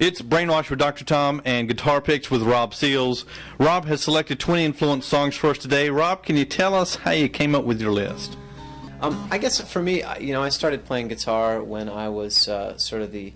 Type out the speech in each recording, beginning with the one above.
It's Brainwash with Dr. Tom and Guitar Picks with Rob Seals. Rob has selected 20 influence songs for us today. Rob, can you tell us how you came up with your list? I guess for me, I started playing guitar when I was sort of the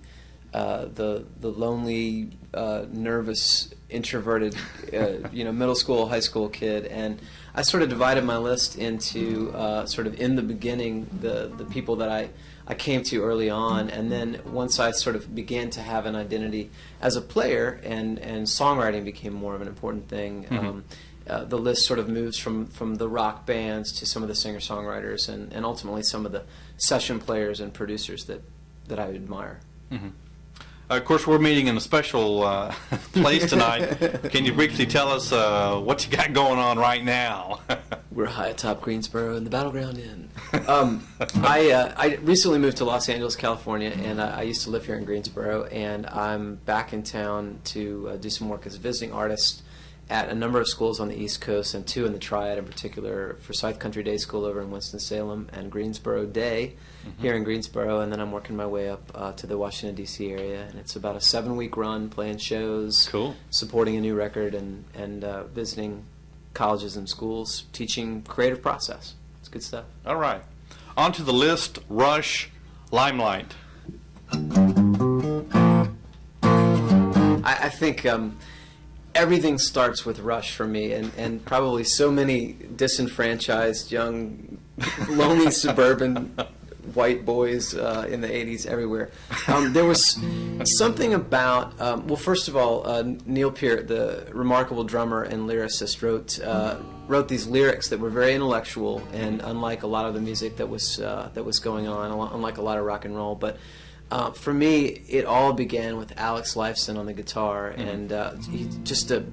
lonely, nervous, introverted, middle school, high school kid, and I sort of divided my list into sort of in the beginning the people that I came to early on, and then once I sort of began to have an identity as a player and songwriting became more of an important thing. Mm-hmm. The list sort of moves from the rock bands to some of the singer-songwriters and ultimately some of the session players and producers that I admire. Mm-hmm. Of course, we're meeting in a special place tonight. Can you briefly tell us what you got going on right now? We're high atop Greensboro in the Battleground Inn. I recently moved to Los Angeles, California, and I used to live here in Greensboro, and I'm back in town to do some work as a visiting artist at a number of schools on the East Coast, and two in the Triad in particular, Forsyth Country Day School over in Winston-Salem and Greensboro Day here in Greensboro, and then I'm working my way up to the Washington, D.C. area, and it's about a 7-week run playing shows, cool, supporting a new record, and visiting colleges and schools, teaching creative process. It's good stuff. All right. On to the list, Rush Limelight. I think everything starts with Rush for me, and probably so many disenfranchised, young, lonely suburban white boys in the 80s everywhere. There was something about, well, first of all, Neil Peart, the remarkable drummer and lyricist, wrote these lyrics that were very intellectual and unlike a lot of the music that was going on, unlike a lot of rock and roll. But for me, it all began with Alex Lifeson on the guitar, and he's just a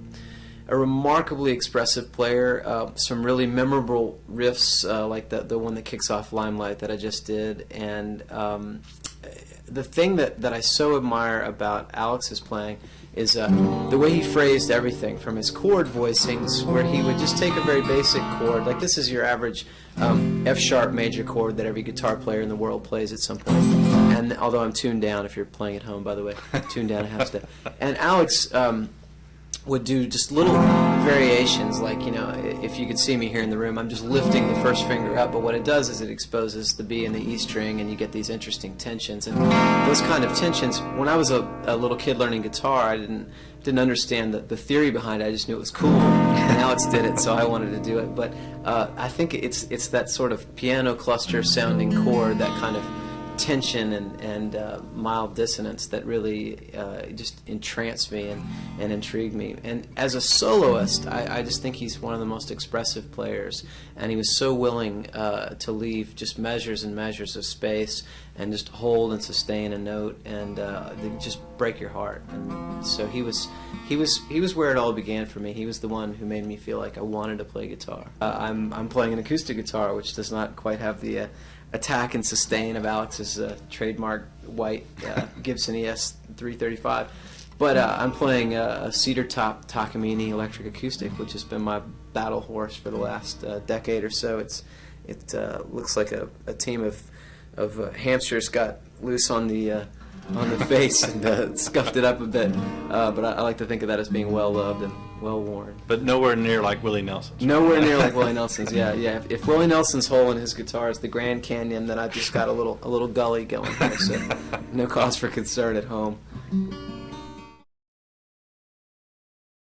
remarkably expressive player. Some really memorable riffs, like the one that kicks off Limelight that I just did. And the thing that I so admire about Alex's playing is the way he phrased everything, from his chord voicings, where he would just take a very basic chord, like this is your average F-sharp major chord that every guitar player in the world plays at some point. And although I'm tuned down, if you're playing at home, by the way, tuned down a half step. And Alex would do just little variations, like, if you could see me here in the room, I'm just lifting the first finger up, but what it does is it exposes the B and the E string, and you get these interesting tensions. And those kind of tensions, when I was a little kid learning guitar, I didn't understand the theory behind it. I just knew it was cool, and Alex did it, so I wanted to do it. But I think it's that sort of piano cluster sounding chord, that kind of tension and mild dissonance that really just entranced me and intrigued me. And as a soloist, I just think he's one of the most expressive players, and he was so willing to leave just measures and measures of space and just hold and sustain a note, and they just break your heart. And so he was where it all began for me. He was the one who made me feel like I wanted to play guitar. I'm playing an acoustic guitar, which does not quite have the attack and sustain of Alex's trademark white Gibson ES 335, but I'm playing a cedar top Takamine electric acoustic, which has been my battle horse for the last decade or so. It looks like a team of hamsters got loose on the face and scuffed it up a bit, but I like to think of that as being well loved and well worn. But nowhere near like Willie Nelson's. Nowhere near like Willie Nelson's. Yeah. If Willie Nelson's hole in his guitar is the Grand Canyon, then I've just got a little gully going there, so no cause for concern at home.